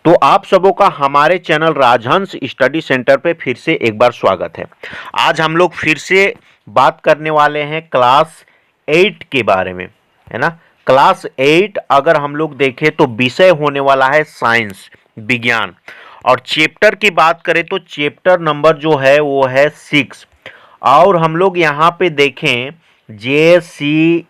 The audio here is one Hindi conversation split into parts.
तो आप सबों का हमारे चैनल राजहंस स्टडी सेंटर पे फिर से एक बार स्वागत है। आज हम लोग फिर से बात करने वाले हैं क्लास 8 के बारे में, है ना। क्लास 8 अगर हम लोग देखें तो विषय होने वाला है साइंस, विज्ञान। और चैप्टर की बात करें तो चैप्टर नंबर जो है वो है 6। और हम लोग यहाँ पे देखें JCERT।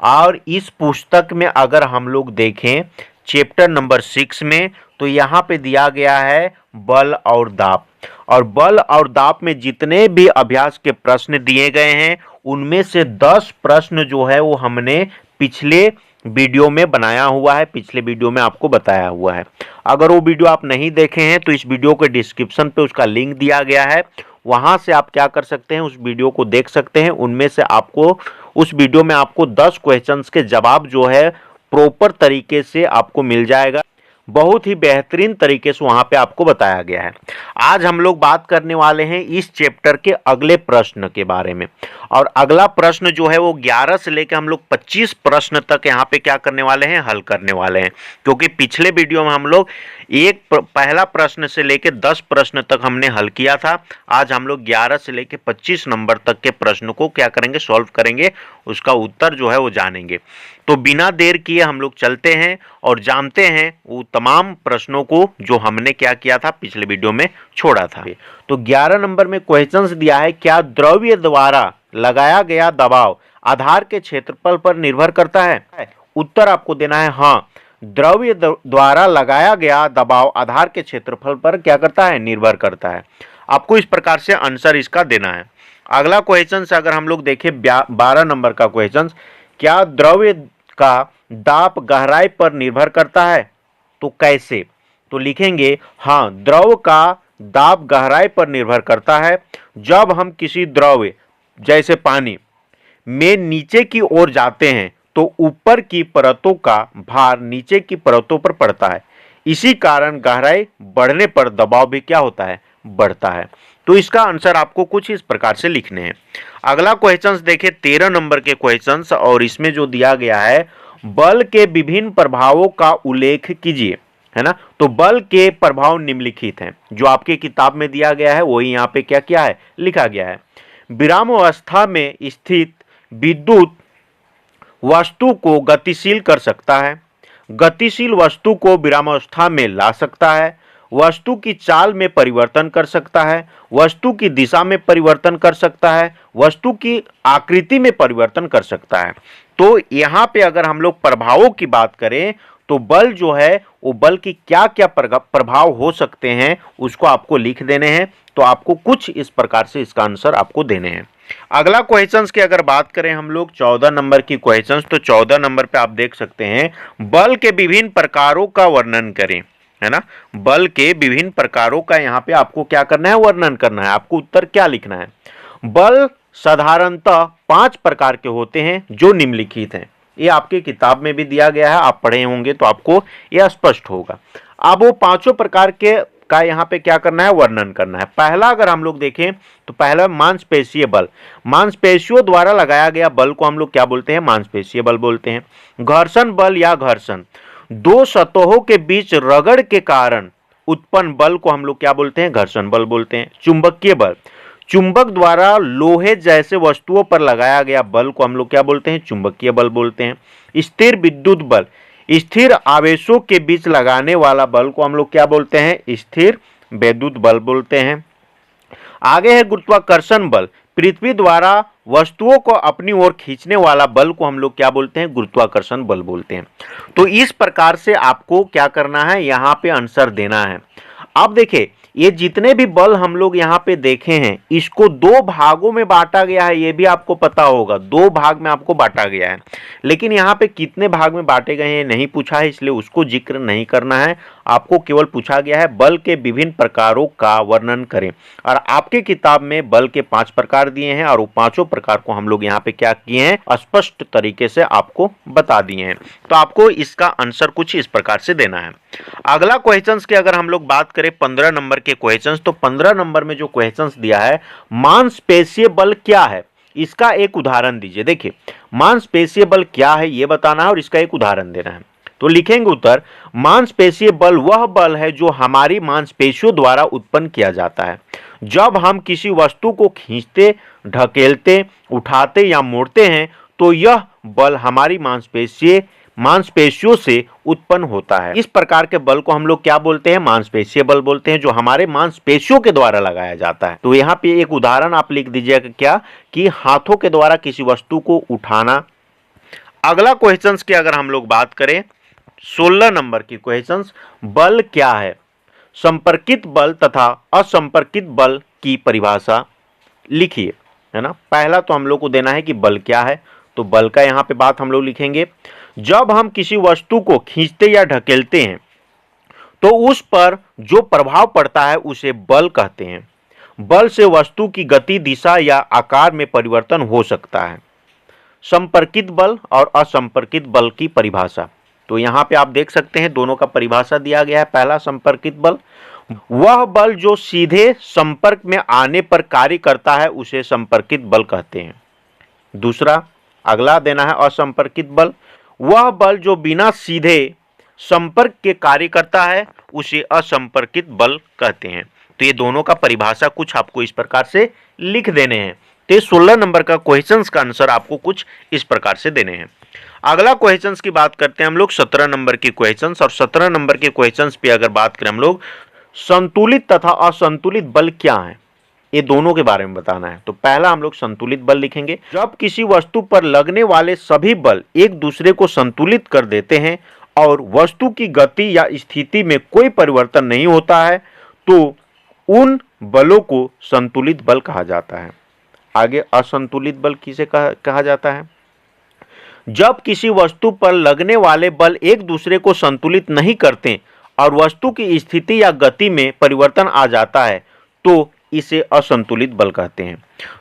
और इस पुस्तक में अगर हम लोग देखें चैप्टर नंबर 6 में तो यहाँ पे दिया गया है बल और दाब। और बल और दाब में जितने भी अभ्यास के प्रश्न दिए गए हैं उनमें से 10 प्रश्न जो है वो हमने पिछले वीडियो में बनाया हुआ है, पिछले वीडियो में आपको बताया हुआ है। अगर वो वीडियो आप नहीं देखे हैं तो इस वीडियो के डिस्क्रिप्शन पे उसका लिंक दिया गया है, वहां से आप क्या कर सकते हैं, उस वीडियो को देख सकते हैं। उनमें से आपको उस वीडियो में आपको 10 क्वेश्चंस के जवाब जो है प्रॉपर तरीके से आपको मिल जाएगा, बहुत ही बेहतरीन तरीके से वहां पे आपको बताया गया है। आज हम लोग बात करने वाले हैं इस चैप्टर के अगले प्रश्न के बारे में। और अगला प्रश्न जो है वो 11 से लेकर हम लोग 25 प्रश्न तक यहाँ पे क्या करने वाले हैं, हल करने वाले हैं। क्योंकि पिछले वीडियो में हम लोग पहला प्रश्न से लेकर 10 प्रश्न तक हमने हल किया था। आज हम लोग 11 से लेकर 25 नंबर तक के प्रश्न को क्या करेंगे, सॉल्व करेंगे, उसका उत्तर जो है वो जानेंगे। तो बिना देर किए हम लोग चलते हैं और जानते हैं वो तमाम प्रश्नों को जो हमने क्या किया था, पिछले वीडियो में छोड़ा था। तो 11 नंबर में क्वेश्चंस दिया है, क्या द्रव्य द्वारा लगाया गया दबाव आधार के क्षेत्रफल पर निर्भर करता है। उत्तर आपको देना है हाँ, द्रव्य द्वारा लगाया गया दबाव आधार के क्षेत्रफल पर क्या करता है, निर्भर करता है। आपको इस प्रकार से आंसर इसका देना है। अगला क्वेश्चन अगर हम लोग देखें 12 नंबर का क्वेश्चन, क्या द्रव्य का दाब गहराई पर निर्भर करता है, तो कैसे। तो लिखेंगे हाँ, द्रव का दाब गहराई पर निर्भर करता है। जब हम किसी द्रव्य जैसे पानी में नीचे की ओर जाते हैं तो ऊपर की परतों का भार नीचे की परतों पर पड़ता है, इसी कारण गहराई बढ़ने पर दबाव भी क्या होता है, बढ़ता है। तो इसका आंसर आपको कुछ इस प्रकार से लिखने हैं। अगला क्वेश्चंस देखें 13 नंबर के क्वेश्चंस, और इसमें जो दिया गया है, बल के विभिन्न प्रभावों का उल्लेख कीजिए, है ना। तो बल के प्रभाव निम्नलिखित हैं, जो आपके किताब में दिया गया है वही यहाँ पे क्या किया है, लिखा गया है। विराम अवस्था में स्थित विद्युत वस्तु को गतिशील कर सकता है, गतिशील वस्तु को विरामावस्था में ला सकता है, वस्तु की चाल में परिवर्तन कर सकता है, वस्तु की दिशा में परिवर्तन कर सकता है, वस्तु की आकृति में परिवर्तन कर सकता है। तो यहाँ पे अगर हम लोग प्रभावों की बात करें तो बल जो है वो बल की क्या क्या प्रभाव हो सकते हैं उसको आपको लिख देने हैं। तो आपको कुछ इस प्रकार से इसका आंसर आपको देने हैं। अगला क्वेश्चंस की अगर बात करें हम लोग 14 नंबर की क्वेश्चंस, तो 14 नंबर पे आप देख सकते हैं, बल के विभिन्न प्रकारों का वर्णन करें, है ना। बल के विभिन्न प्रकारों का यहाँ पे आपको क्या करना है, वर्णन करना है। आपको उत्तर क्या लिखना है। बल साधारणतः 5 प्रकार के होते हैं जो निम्नलिखित हैं। ये आपकी किताब में भी दिया गया है, आप पढ़े होंगे तो आपको यह स्पष्ट होगा। अब वो 5 प्रकार के का यहाँ पे क्या करना है, वर्णन करना है। पहला अगर हम लोग देखें तो पहला मांसपेशीय बल। मांसपेशियों द्वारा लगाया गया बल को हम लोग क्या बोलते हैं, मांसपेशीय बल बोलते हैं। घर्षण बल या घर्षण, दो सतहों के बीच रगड़ के कारण उत्पन्न बल को हम लोग क्या बोलते हैं, घर्षण बल बोलते हैं। चुंबकीय बल, चुंबक द्वारा लोहे जैसे वस्तुओं पर लगाया गया बल को हम लोग क्या बोलते हैं, चुंबकीय बल बोलते हैं। स्थिर विद्युत बल, स्थिर आवेशों के बीच लगाने वाला बल को हम लोग क्या बोलते हैं, स्थिर विद्युत बल बोलते हैं। आगे है गुरुत्वाकर्षण बल, पृथ्वी द्वारा वस्तुओं को अपनी ओर खींचने वाला बल को हम लोग क्या बोलते हैं, गुरुत्वाकर्षण बल बोलते हैं। तो इस प्रकार से आपको क्या करना है, यहाँ पे आंसर देना है। अब देखिए ये जितने भी बल हम लोग यहाँ पे देखे हैं इसको 2 भागों में बांटा गया है, ये भी आपको पता होगा, 2 भाग में आपको बांटा गया है। लेकिन यहाँ पे कितने भाग में बांटे गए हैं नहीं पूछा है, इसलिए उसको जिक्र नहीं करना है। आपको केवल पूछा गया है बल के विभिन्न प्रकारों का वर्णन करें। और आपके किताब में बल के 5 प्रकार दिए हैं और वो 5 प्रकार को हम लोग यहाँ पे क्या किए हैं, स्पष्ट तरीके से आपको बता दिए हैं। तो आपको इसका आंसर कुछ इस प्रकार से देना है। अगला क्वेश्चंस की अगर हम लोग बात करें 15 नंबर के क्वेश्चंस, तो 15 नंबर में जो क्वेश्चंस दिया है, मांसपेशीय बल क्या है, इसका एक उदाहरण दीजिए। देखिए मांसपेशीय बल क्या है ये बताना है और इसका एक उदाहरण देना है। तो लिखेंगे उत्तर, मांसपेशीय बल वह बल है जो हमारी मांसपेशियों द्वारा उत्पन्न किया जाता है। जब हम किसी वस्तु को खींचते, ढकेलते, उठाते या मोड़ते हैं तो यह बल हमारी मांसपेशियों से उत्पन्न होता है। इस प्रकार के बल को हम लोग क्या बोलते हैं? मांसपेशीय बल बोलते हैं, जो हमारे मांसपेशियों के द्वारा लगाया जाता है। तो यहाँ पे एक उदाहरण आप लिख दीजिएगा, क्या कि हाथों के द्वारा किसी वस्तु को उठाना। अगला क्वेश्चंस की अगर हम लोग बात करें, 16 नंबर की क्वेश्चंस, बल क्या है? संपर्कित बल तथा असंपर्कित बल की परिभाषा लिखिए, है ना। पहला तो हम लोग को देना है कि बल क्या है, तो बल का यहाँ पे बात हम लोग लिखेंगे, जब हम किसी वस्तु को खींचते या ढकेलते हैं तो उस पर जो प्रभाव पड़ता है उसे बल कहते हैं। बल से वस्तु की गति, दिशा या आकार में परिवर्तन हो सकता है। संपर्कित बल और असंपर्कित बल की परिभाषा, तो यहाँ पे आप देख सकते हैं दोनों का परिभाषा दिया गया है। पहला, संपर्कित बल, वह बल जो सीधे संपर्क में आने पर कार्य करता है उसे संपर्कित बल कहते हैं। दूसरा, अगला देना है असंपर्कित बल, वह बल जो बिना सीधे संपर्क के कार्य करता है उसे असंपर्कित बल कहते हैं। तो ये दोनों का परिभाषा कुछ आपको इस प्रकार से लिख देने हैं। तो 16 नंबर का क्वेश्चंस का आंसर आपको कुछ इस प्रकार से देने हैं। अगला क्वेश्चंस की बात करते हैं हम लोग, 17 नंबर के क्वेश्चंस। और 17 नंबर के क्वेश्चंस पे अगर बात करें हम लोग, संतुलित तथा असंतुलित बल क्या है, ये दोनों के बारे में बताना है। तो पहला हम लोग संतुलित बल लिखेंगे, जब किसी वस्तु पर लगने वाले सभी बल एक दूसरे को संतुलित कर देते हैं और वस्तु की गति या स्थिति में कोई परिवर्तन नहीं होता है तो उन बलों को संतुलित बल कहा जाता है। आगे, असंतुलित बल किसे कहा जाता है? जब किसी वस्तु पर लगने वाले बल एक दूसरे को संतुलित नहीं करते और वस्तु की स्थिति या गति में परिवर्तन आ जाता है तो इसे असंतुलित बल कहते हैं।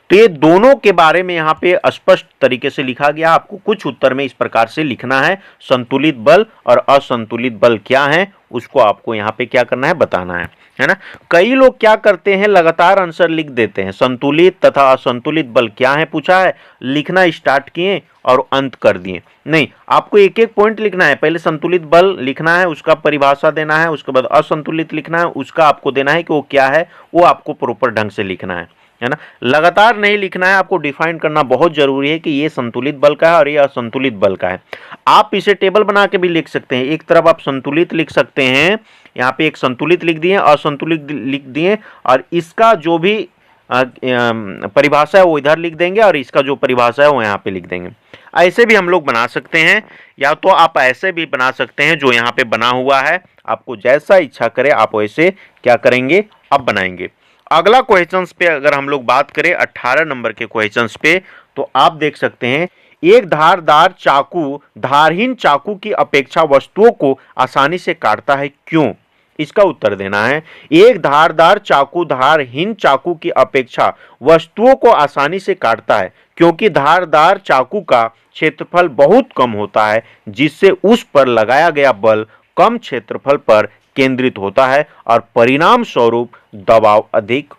तो ये दोनों के बारे में यहाँ पे स्पष्ट तरीके से लिखा गया। आपको कुछ उत्तर में इस प्रकार से लिखना है, संतुलित बल और असंतुलित बल क्या है उसको आपको यहाँ पे क्या करना है, बताना है ना। कई लोग क्या करते हैं, लगातार आंसर लिख देते हैं, संतुलित तथा असंतुलित बल क्या है पूछा है, लिखना स्टार्ट किए और अंत कर दिए। नहीं, आपको एक एक पॉइंट लिखना है। पहले संतुलित बल लिखना है, उसका परिभाषा देना है, उसके बाद असंतुलित लिखना है, उसका आपको देना है कि वो क्या है, वो आपको प्रॉपर ढंग से लिखना है ना। लगातार नहीं लिखना है, आपको डिफाइन करना बहुत जरूरी है कि ये संतुलित बल का है और ये असंतुलित बल का है। आप इसे टेबल बना के भी लिख सकते हैं। एक तरफ आप संतुलित लिख सकते हैं, यहाँ पे एक संतुलित लिख दिए, असंतुलित लिख दिए, और इसका जो भी परिभाषा है वो इधर लिख देंगे और इसका जो परिभाषा है वो यहाँ पे लिख देंगे। ऐसे भी हम लोग बना सकते हैं, या तो आप ऐसे भी बना सकते हैं जो यहाँ पे बना हुआ है। आपको जैसा इच्छा करे आप वैसे क्या करेंगे, अब बनाएंगे। अगला क्वेश्चंस पे अगर हम लोग बात करें 18 नंबर के क्वेश्चंस पे, तो आप देख सकते हैं, एक धारदार चाकू धारहीन चाकू की अपेक्षा वस्तुओं को आसानी से काटता है, क्यों? इसका उत्तर देना है। एक धारदार चाकू धारहीन चाकू की अपेक्षा वस्तुओं को आसानी से काटता है क्योंकि धारदार चाकू का क्षेत्रफल बहुत कम होता है, जिससे उस पर लगाया गया बल कम क्षेत्रफल पर केंद्रित होता है और परिणाम स्वरूप दबाव अधिक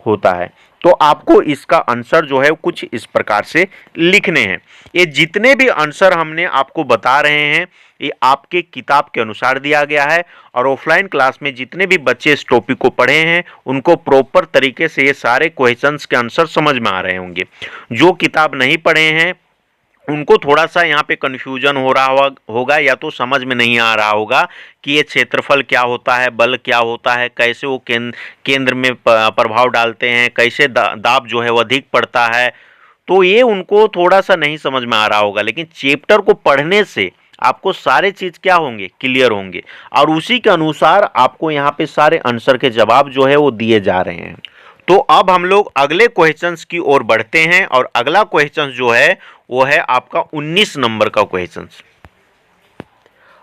होता है। तो आपको इसका आंसर जो है कुछ इस प्रकार से लिखने हैं। ये जितने भी आंसर हमने आपको बता रहे हैं ये आपके किताब के अनुसार दिया गया है, और ऑफलाइन क्लास में जितने भी बच्चे इस टॉपिक को पढ़े हैं उनको प्रॉपर तरीके से ये सारे क्वेश्चंस के आंसर समझ में आ रहे होंगे। जो किताब नहीं पढ़े हैं उनको थोड़ा सा यहाँ पे कन्फ्यूजन हो रहा होगा, या तो समझ में नहीं आ रहा होगा कि ये क्षेत्रफल क्या होता है, बल क्या होता है, कैसे वो केंद्र में प्रभाव डालते हैं, कैसे दाब जो है वो अधिक पड़ता है। तो ये उनको थोड़ा सा नहीं समझ में आ रहा होगा, लेकिन चैप्टर को पढ़ने से आपको सारे चीज़ क्या होंगे, क्लियर होंगे, और उसी के अनुसार आपको यहाँ पे सारे आंसर के जवाब जो है वो दिए जा रहे हैं। तो अब हम लोग अगले क्वेश्चंस की ओर बढ़ते हैं, और अगला क्वेश्चन जो है वो है आपका 19 नंबर का क्वेश्चंस।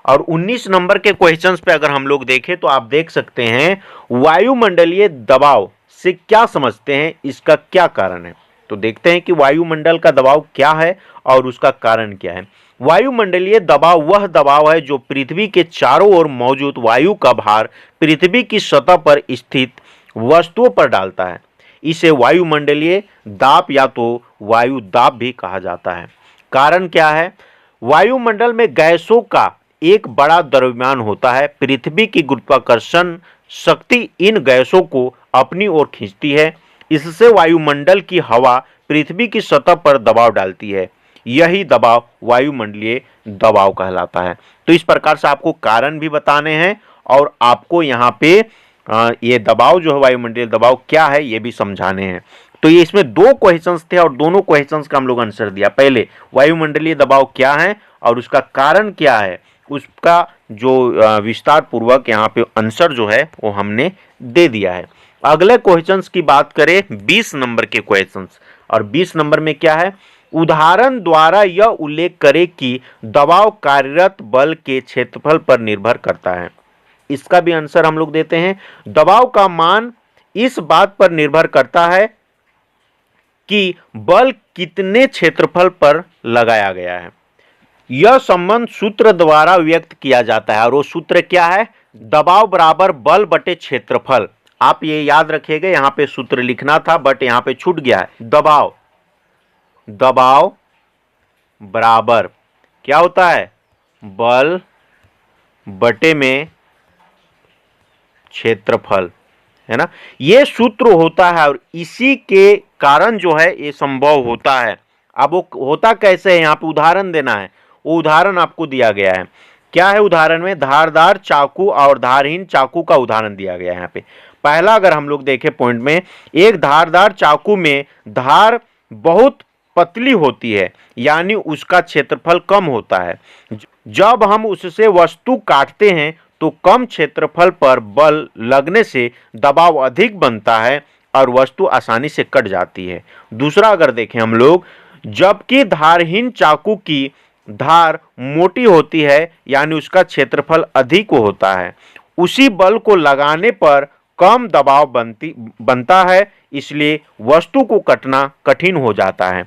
और 19 नंबर के क्वेश्चंस पे अगर हम लोग देखें तो आप देख सकते हैं, वायुमंडलीय दबाव से क्या समझते हैं, इसका क्या कारण है। तो देखते हैं कि वायुमंडल का दबाव क्या है और उसका कारण क्या है। वायुमंडलीय दबाव वह दबाव है जो पृथ्वी के चारों ओर मौजूद वायु का भार पृथ्वी की सतह पर स्थित वस्तुओं पर डालता है। इसे वायुमंडलीय दाब या तो वायु दाब भी कहा जाता है। कारण क्या है, वायुमंडल में गैसों का एक बड़ा द्रव्यमान होता है। पृथ्वी की गुरुत्वाकर्षण शक्ति इन गैसों को अपनी ओर खींचती है। इससे वायुमंडल की हवा पृथ्वी की सतह पर दबाव डालती है। यही दबाव वायुमंडलीय दबाव कहलाता है। तो इस प्रकार से आपको कारण भी बताने हैं और आपको यहाँ पे ये दबाव जो है वायुमंडलीय दबाव क्या है ये भी समझाने हैं। तो ये इसमें दो क्वेश्चंस थे और दोनों क्वेश्चंस का हम लोग आंसर दिया। पहले वायुमंडलीय दबाव क्या है और उसका कारण क्या है, उसका जो विस्तार पूर्वक यहाँ पे आंसर जो है वो हमने दे दिया है। अगले क्वेश्चंस की बात करें 20 नंबर के क्वेश्चंस, और 20 नंबर में क्या है, उदाहरण द्वारा यह उल्लेख करें कि दबाव कार्यरत बल के क्षेत्रफल पर निर्भर करता है। इसका भी आंसर हम लोग देते हैं। दबाव का मान इस बात पर निर्भर करता है कि बल कितने क्षेत्रफल पर लगाया गया है। यह संबंध सूत्र द्वारा व्यक्त किया जाता है और वो सूत्र क्या है, दबाव बराबर बल बटे क्षेत्रफल। आप ये याद रखिएगा, यहां पे सूत्र लिखना था बट यहां पे छूट गया है। दबाव बराबर क्या होता है, बल बटे में क्षेत्रफल, है ना। ये सूत्र होता है और इसी के कारण जो है ये संभव होता है। अब वो होता कैसे है, यहाँ पे उदाहरण देना है। वो उदाहरण आपको दिया गया है। क्या है उदाहरण में, धारदार चाकू और धारहीन चाकू का उदाहरण दिया गया है। यहाँ पे पहला अगर हम लोग देखें पॉइंट में, एक धारदार चाकू में धार बहुत पतली होती है यानी उसका क्षेत्रफल कम होता है। जब हम उससे वस्तु काटते हैं तो कम क्षेत्रफल पर बल लगने से दबाव अधिक बनता है और वस्तु आसानी से कट जाती है। दूसरा अगर देखें हम लोग, जबकि धारहीन चाकू की धार मोटी होती है यानी उसका क्षेत्रफल अधिक होता है, उसी बल को लगाने पर कम दबाव बनता है, इसलिए वस्तु को कटना कठिन हो जाता है।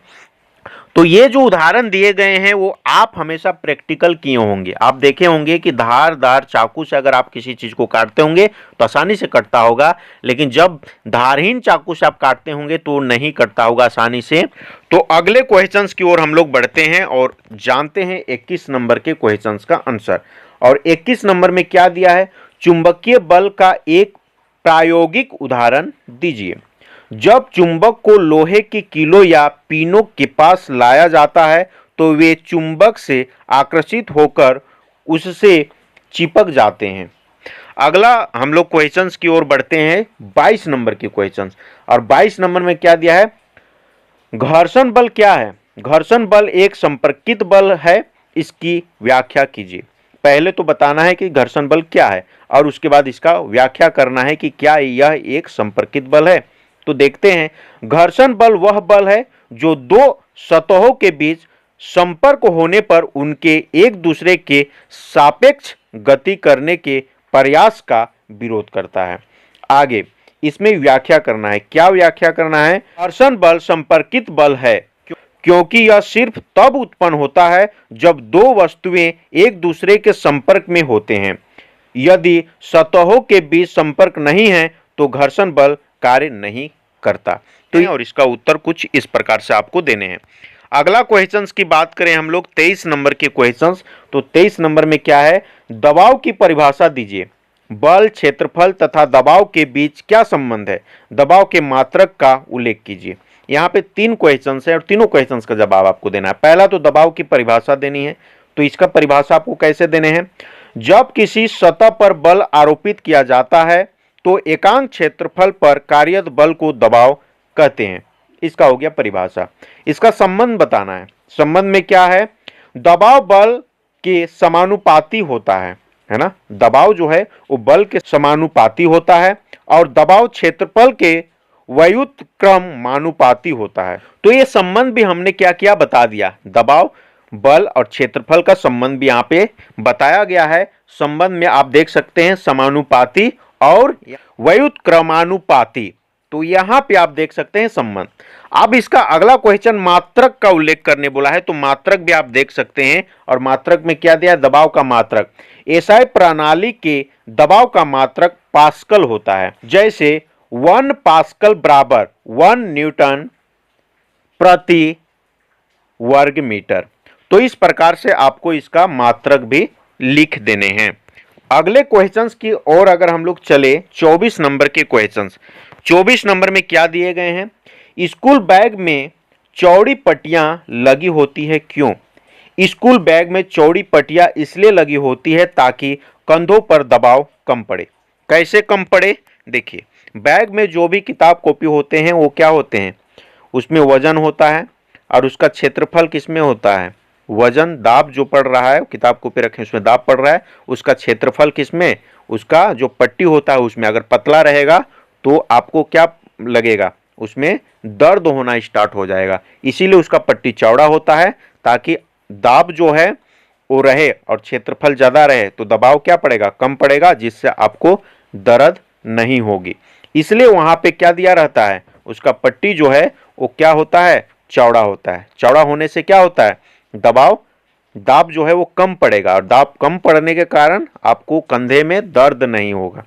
तो ये जो उदाहरण दिए गए हैं वो आप हमेशा प्रैक्टिकल किए होंगे। आप देखे होंगे कि धारदार चाकू से अगर आप किसी चीज को काटते होंगे तो आसानी से कटता होगा, लेकिन जब धारहीन चाकू से आप काटते होंगे तो नहीं कटता होगा आसानी से। तो अगले क्वेश्चंस की ओर हम लोग बढ़ते हैं और जानते हैं 21 नंबर के क्वेश्चंस का आंसर। और 21 नंबर में क्या दिया है, चुंबकीय बल का एक प्रायोगिक उदाहरण दीजिए। जब चुंबक को लोहे की कीलों या पिनों के पास लाया जाता है तो वे चुंबक से आकर्षित होकर उससे चिपक जाते हैं। अगला हम लोग क्वेश्चंस की ओर बढ़ते हैं 22 नंबर के क्वेश्चंस। और 22 नंबर में क्या दिया है, घर्षण बल क्या है। घर्षण बल एक संपर्कित बल है, इसकी व्याख्या कीजिए। पहले तो बताना है कि घर्षण बल क्या है और उसके बाद इसका व्याख्या करना है कि क्या यह एक संपर्कित बल है। तो देखते हैं, घर्षण बल वह बल है जो दो सतहों के बीच संपर्क होने पर उनके एक दूसरे के सापेक्ष गति करने के प्रयास का विरोध करता है। आगे इसमें व्याख्या करना है। क्या व्याख्या करना है, घर्षण बल संपर्कित बल है क्योंकि यह सिर्फ तब उत्पन्न होता है जब दो वस्तुएं एक दूसरे के संपर्क में होते हैं। यदि सतहों के बीच संपर्क नहीं है तो घर्षण बल कार्य नहीं करता। तो और इसका उत्तर कुछ इस प्रकार से आपको देने हैं। अगला क्वेश्चंस की बात करें हम लोग 23 नंबर के क्वेश्चंस। तो 23 नंबर में क्या है, दबाव की परिभाषा दीजिए। बल, क्षेत्रफल तथा दबाव के बीच क्या संबंध है, दबाव के मात्रक का उल्लेख कीजिए। यहाँ पे 3 क्वेश्चंस है और तीनों क्वेश्चंस का जवाब आपको देना है। पहला तो दबाव की परिभाषा देनी है, तो इसका परिभाषा आपको कैसे देने हैं, जब किसी सतह पर बल आरोपित किया जाता है तो एकांक क्षेत्रफल पर कार्यरत बल को दबाव कहते हैं। इसका हो गया परिभाषा। इसका संबंध बताना है। संबंध में क्या है, दबाव बल के समानुपाती होता है ना। दबाव जो है वो बल के समानुपाती होता है और दबाव क्षेत्रफल के व्युत्क्रमानुपाती होता है। तो ये संबंध भी हमने क्या किया, बता दिया। दबाव, बल और क्षेत्रफल का संबंध भी यहाँ पे बताया गया है। संबंध में आप देख सकते हैं समानुपाती और व्युत्क्रमानुपाती। तो यहां पे आप देख सकते हैं संबंध। अब इसका अगला क्वेश्चन मात्रक का उल्लेख करने बोला है, तो मात्रक भी आप देख सकते हैं। और मात्रक में क्या दिया, दबाव का मात्रक। एसआई प्रणाली के दबाव का मात्रक पास्कल होता है। जैसे 1 पास्कल बराबर 1 न्यूटन प्रति वर्ग मीटर। तो इस प्रकार से आपको इसका मात्रक भी लिख देने हैं। अगले क्वेश्चंस की और अगर हम लोग चले 24 नंबर के क्वेश्चंस, 24 नंबर में क्या दिए गए हैं? स्कूल बैग में चौड़ी पट्टियां लगी होती है क्यों? स्कूल बैग में चौड़ी पट्टियां इसलिए लगी होती है ताकि कंधों पर दबाव कम पड़े। कैसे कम पड़े? देखिए, बैग में जो भी किताब कॉपी होते हैं वो क्या होते हैं? उसमें वजन होता है और उसका क्षेत्रफल किसमें होता है? वजन, दाब जो पड़ रहा है, किताब कॉपी रखें उसमें दाब पड़ रहा है, उसका क्षेत्रफल किसमें? उसका जो पट्टी होता है उसमें। अगर पतला रहेगा तो आपको क्या लगेगा? उसमें दर्द होना स्टार्ट हो जाएगा। इसीलिए उसका पट्टी चौड़ा होता है ताकि दाब जो है वो रहे और क्षेत्रफल ज़्यादा रहे तो दबाव क्या पड़ेगा? कम पड़ेगा, जिससे आपको दर्द नहीं होगी। इसलिए वहाँ पे क्या दिया रहता है? उसका पट्टी जो है वो क्या होता है? चौड़ा होता है। चौड़ा होने से क्या होता है? दाब जो है वो कम पड़ेगा और दाब कम पड़ने के कारण आपको कंधे में दर्द नहीं होगा,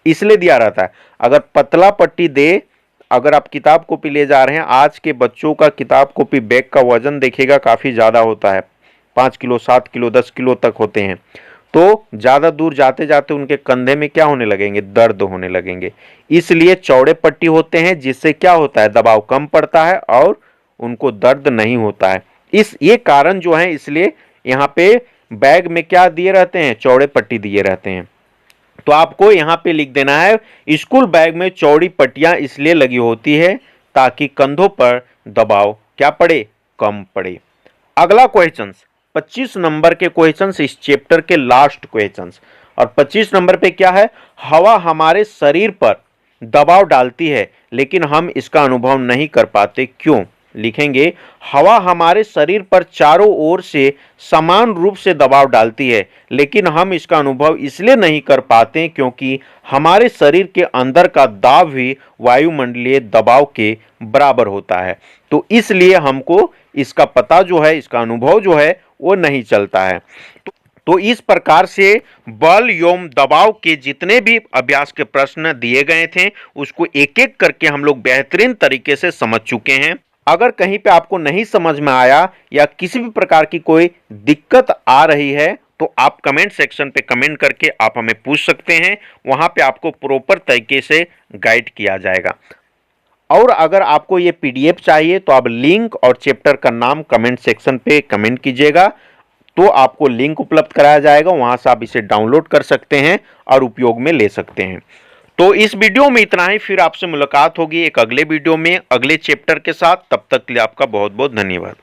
इसलिए दिया रहता है। अगर पतला पट्टी दे, अगर आप किताब कॉपी ले जा रहे हैं, आज के बच्चों का किताब कॉपी बैग का वजन देखिएगा काफ़ी ज़्यादा होता है, 5 किलो, 7 किलो, 10 किलो तक होते हैं। तो ज़्यादा दूर जाते जाते उनके कंधे में क्या होने लगेंगे? दर्द होने लगेंगे। इसलिए चौड़े पट्टी होते हैं जिससे क्या होता है? दबाव कम पड़ता है और उनको दर्द नहीं होता है। ये कारण जो है, इसलिए यहाँ पे बैग में क्या दिए रहते हैं? चौड़े पट्टी दिए रहते हैं। तो आपको यहाँ पे लिख देना है, स्कूल बैग में चौड़ी पट्टियां इसलिए लगी होती है ताकि कंधों पर दबाव क्या पड़े? कम पड़े। अगला क्वेश्चंस 25 नंबर के क्वेश्चंस, इस चैप्टर के लास्ट क्वेश्चंस। और 25 नंबर पे क्या है? हवा हमारे शरीर पर दबाव डालती है लेकिन हम इसका अनुभव नहीं कर पाते, क्यों? लिखेंगे, हवा हमारे शरीर पर चारों ओर से समान रूप से दबाव डालती है लेकिन हम इसका अनुभव इसलिए नहीं कर पाते क्योंकि हमारे शरीर के अंदर का दाब भी वायुमंडलीय दबाव के बराबर होता है। तो इसलिए हमको इसका पता जो है, इसका अनुभव जो है वो नहीं चलता है। तो इस प्रकार से बल एवं दबाव के जितने भी अभ्यास के प्रश्न दिए गए थे उसको एक एक करके हम लोग बेहतरीन तरीके से समझ चुके हैं। अगर कहीं पे आपको नहीं समझ में आया या किसी भी प्रकार की कोई दिक्कत आ रही है तो आप कमेंट सेक्शन पे कमेंट करके आप हमें पूछ सकते हैं, वहां पे आपको प्रॉपर तरीके से गाइड किया जाएगा। और अगर आपको ये पीडीएफ चाहिए तो आप लिंक और चैप्टर का नाम कमेंट सेक्शन पे कमेंट कीजिएगा, तो आपको लिंक उपलब्ध कराया जाएगा, वहां से आप इसे डाउनलोड कर सकते हैं और उपयोग में ले सकते हैं। तो इस वीडियो में इतना ही, फिर आपसे मुलाकात होगी एक अगले वीडियो में अगले चैप्टर के साथ। तब तक के लिए आपका बहुत बहुत धन्यवाद।